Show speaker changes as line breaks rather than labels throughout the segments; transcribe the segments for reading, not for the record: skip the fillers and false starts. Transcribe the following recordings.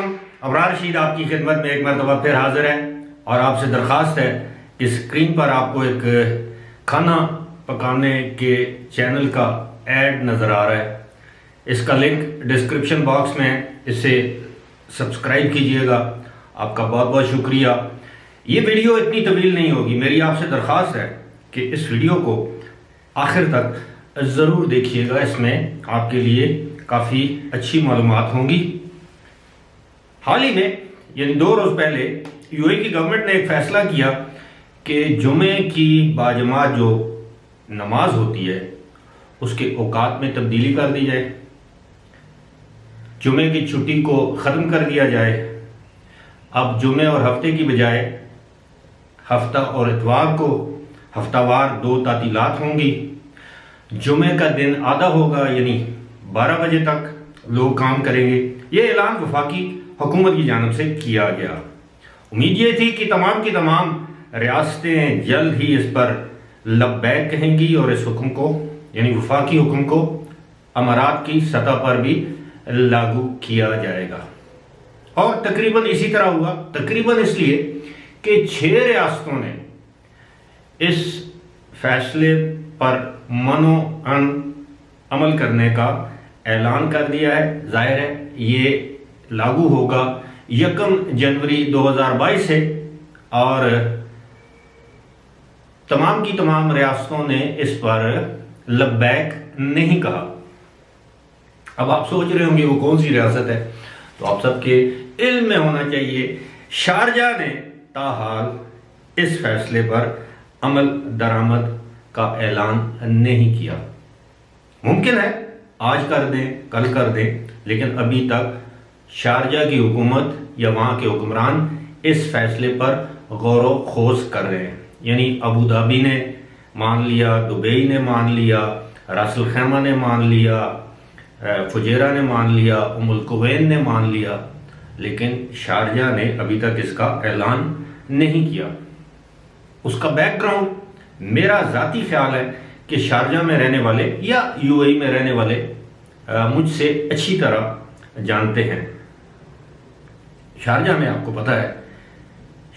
علیکم، ابرار رشید آپ کی خدمت میں ایک مرتبہ پھر حاضر ہے اور آپ سے درخواست ہے کہ اسکرین پر آپ کو ایک کھانا پکانے کے چینل کا ایڈ نظر آ رہا ہے. اس کا لنک ڈسکرپشن باکس میں ہے، اسے سبسکرائب کیجئے گا. آپ کا بہت بہت شکریہ. یہ ویڈیو اتنی طویل نہیں ہوگی، میری آپ سے درخواست ہے کہ اس ویڈیو کو آخر تک ضرور دیکھیے گا، اس میں آپ کے لیے کافی اچھی معلومات ہوں گی. حال ہی میں یعنی 2 روز پہلے یو اے کی گورنمنٹ نے ایک فیصلہ کیا کہ جمعے کی باجماعت جو نماز ہوتی ہے اس کے اوقات میں تبدیلی کر دی جائے، جمعے کی چھٹی کو ختم کر دیا جائے. اب جمعے اور ہفتے کی بجائے ہفتہ اور اتوار کو ہفتہ وار 2 تعطیلات ہوں گی. جمعے کا دن آدھا ہوگا، یعنی 12 بجے تک لوگ کام کریں گے. یہ اعلان وفاقی حکومت کی جانب سے کیا گیا. امید یہ تھی کہ تمام کی تمام ریاستیں جلد ہی اس پر لبیک کہیں گی اور اس حکم کو یعنی وفاقی حکم کو امارات کی سطح پر بھی لاگو کیا جائے گا. اور تقریباً اسی طرح ہوا. تقریباً اس لیے کہ 6 ریاستوں نے اس فیصلے پر عمل کرنے کا اعلان کر دیا ہے. ظاہر ہے یہ لاگو ہوگا 1 جنوری 2022 سے، اور تمام کی تمام ریاستوں نے اس پر لبیک نہیں کہا. اب آپ سوچ رہے ہوں گے وہ کون سی ریاست ہے، تو آپ سب کے علم میں ہونا چاہیے شارجہ نے تاحال اس فیصلے پر عمل درآمد کا اعلان نہیں کیا. ممکن ہے آج کر دیں، کل کر دیں، لیکن ابھی تک شارجہ کی حکومت یا وہاں کے حکمران اس فیصلے پر غور و خوض کر رہے ہیں. یعنی ابوظہبی نے مان لیا، دبئی نے مان لیا، راس الخیمہ نے مان لیا، فجیرہ نے مان لیا، ام القوین نے مان لیا، لیکن شارجہ نے ابھی تک اس کا اعلان نہیں کیا. اس کا بیک گراؤنڈ میرا ذاتی خیال ہے کہ شارجہ میں رہنے والے یا یو اے میں رہنے والے مجھ سے اچھی طرح جانتے ہیں. شارجہ میں آپ کو پتہ ہے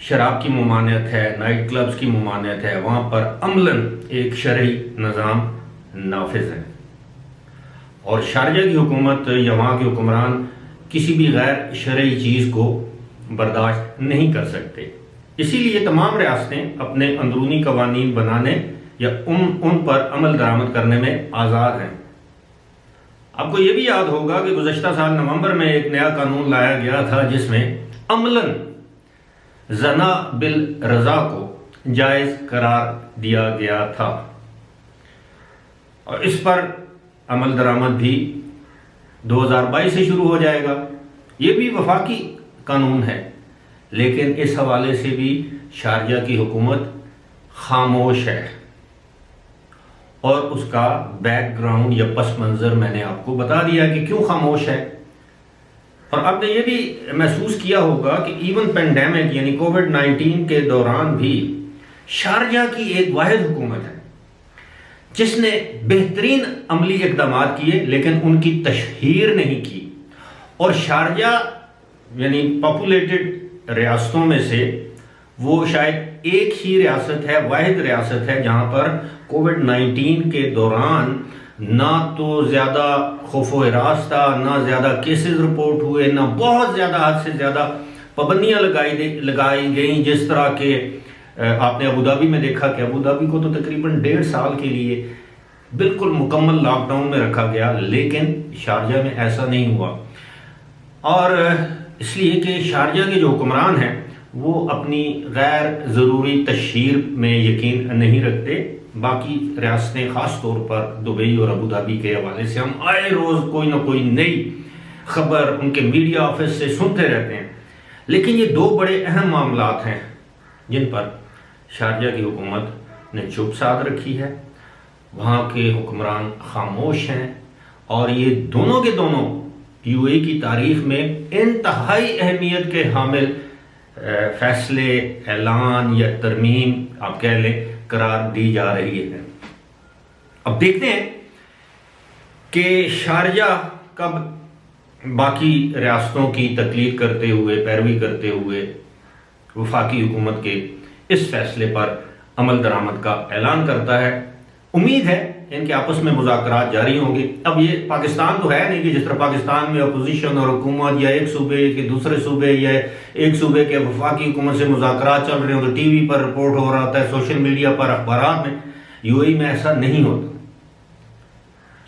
شراب کی ممانعت ہے، نائٹ کلبز کی ممانعت ہے، وہاں پر عملاً ایک شرعی نظام نافذ ہے، اور شارجہ کی حکومت یا وہاں کے حکمران کسی بھی غیر شرعی چیز کو برداشت نہیں کر سکتے. اسی لیے تمام ریاستیں اپنے اندرونی قوانین بنانے یا ان پر عمل درآمد کرنے میں آزاد ہیں. آپ کو یہ بھی یاد ہوگا کہ گزشتہ سال نومبر میں ایک نیا قانون لایا گیا تھا جس میں عملاً زنا بالرضا کو جائز قرار دیا گیا تھا، اور اس پر عمل درآمد بھی 2022 سے شروع ہو جائے گا. یہ بھی وفاقی قانون ہے، لیکن اس حوالے سے بھی شارجہ کی حکومت خاموش ہے، اور اس کا بیک گراؤنڈ یا پس منظر میں نے آپ کو بتا دیا کہ کیوں خاموش ہے. اور آپ نے یہ بھی محسوس کیا ہوگا کہ ایون پینڈیمک یعنی کووڈ-19 کے دوران بھی شارجہ کی ایک واحد حکومت ہے جس نے بہترین عملی اقدامات کیے لیکن ان کی تشہیر نہیں کی. اور شارجہ یعنی پاپولیٹڈ ریاستوں میں سے وہ شاید ایک ہی ریاست ہے، واحد ریاست ہے جہاں پر کووڈ-19 کے دوران نہ تو زیادہ خوف و ہراس تھا، نہ زیادہ کیسز رپورٹ ہوئے، نہ بہت زیادہ حد سے زیادہ پابندیاں لگائی گئیں. جس طرح کہ آپ نے ابوظہبی میں دیکھا کہ ابوظہبی کو تو تقریباً 1.5 سال کے لیے بالکل مکمل لاک ڈاؤن میں رکھا گیا، لیکن شارجہ میں ایسا نہیں ہوا. اور اس لیے کہ شارجہ کے جو حکمران ہیں وہ اپنی غیر ضروری تشہیر میں یقین نہیں رکھتے. باقی ریاستیں خاص طور پر دبئی اور ابوظہبی کے حوالے سے ہم آئے روز کوئی نہ کوئی نئی خبر ان کے میڈیا آفس سے سنتے رہتے ہیں، لیکن یہ 2 بڑے اہم معاملات ہیں جن پر شارجہ کی حکومت نے چپ سادھ رکھی ہے. وہاں کے حکمران خاموش ہیں، اور یہ دونوں کے دونوں یو اے کی تاریخ میں انتہائی اہمیت کے حامل فیصلے، اعلان یا ترمیم آپ کہہ لیں قرار دی جا رہی ہے. اب دیکھتے ہیں کہ شارجہ کب باقی ریاستوں کی تقلید کرتے ہوئے، پیروی کرتے ہوئے وفاقی حکومت کے اس فیصلے پر عمل درآمد کا اعلان کرتا ہے۔ امید ہے ان کے آپس میں مذاکرات جاری ہوں گے۔ اب یہ پاکستان تو ہے نہیں کہ جس طرح پاکستان میں اپوزیشن اور حکومت یا ایک صوبے کے دوسرے صوبے یا ایک صوبے کے وفاقی حکومت سے مذاکرات چل رہے ہوں تو ٹی وی پر رپورٹ ہو رہا ہوتا ہے، سوشل میڈیا پر، اخبارات میں۔ یو اے ای میں ایسا نہیں ہوتا۔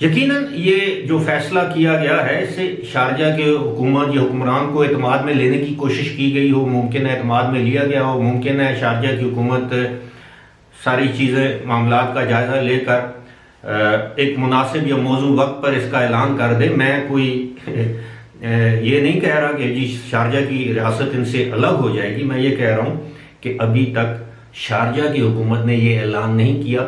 یقیناً یہ جو فیصلہ کیا گیا ہے اس سے شارجہ کے حکومت یا حکمران کو اعتماد میں لینے کی کوشش کی گئی ہو، ممکن ہے اعتماد میں لیا گیا ہو، ممکن ہے شارجہ کی حکومت ساری چیزیں، معاملات کا جائزہ لے کر ایک مناسب یا موزوں وقت پر اس کا اعلان کر دے۔ میں کوئی یہ نہیں کہہ رہا کہ جی شارجہ کی ریاست ان سے الگ ہو جائے گی، میں یہ کہہ رہا ہوں کہ ابھی تک شارجہ کی حکومت نے یہ اعلان نہیں کیا،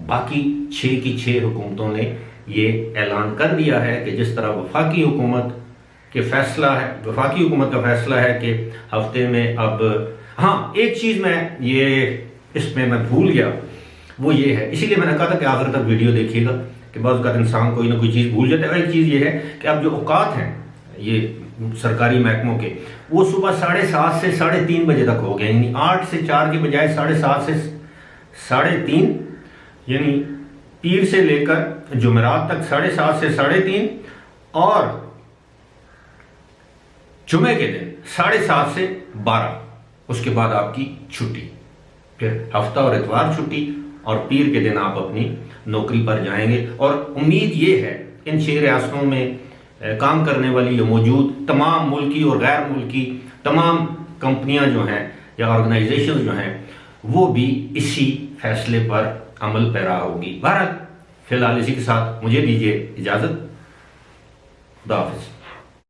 باقی 6 کی 6 حکومتوں نے یہ اعلان کر دیا ہے کہ جس طرح وفاقی حکومت کا فیصلہ ہے کہ ہفتے میں اب ہاں ایک چیز اس میں بھول گیا، وہ یہ ہے، اسی لیے میں نے کہا تھا کہ آخر تک ویڈیو دیکھیے گا کہ بعض اوقات انسان کوئی نہ کوئی چیز بھول جاتا ہے۔ ایک چیز یہ ہے کہ اب جو اوقات ہیں یہ سرکاری محکموں کے، وہ صبح 7:30 سے 3:30 بجے تک ہو گئے، یعنی 8 سے 4 کے بجائے 7:30 سے 3:30، یعنی پیر سے لے کر جمعرات تک 7:30 سے 3:30، اور جمعے کے دن 7:30 سے 12، اس کے بعد آپ کی چھٹی، پھر ہفتہ اور اتوار چھٹی، اور پیر کے دن آپ اپنی نوکری پر جائیں گے۔ اور امید یہ ہے ان 6 ریاستوں میں کام کرنے والی یا موجود تمام ملکی اور غیر ملکی تمام کمپنیاں جو ہیں یا آرگنائزیشن جو ہیں وہ بھی اسی فیصلے پر عمل پیرا ہوگی۔ بہرحال فی الحال اسی کے ساتھ مجھے دیجیے اجازت، خدا حافظ۔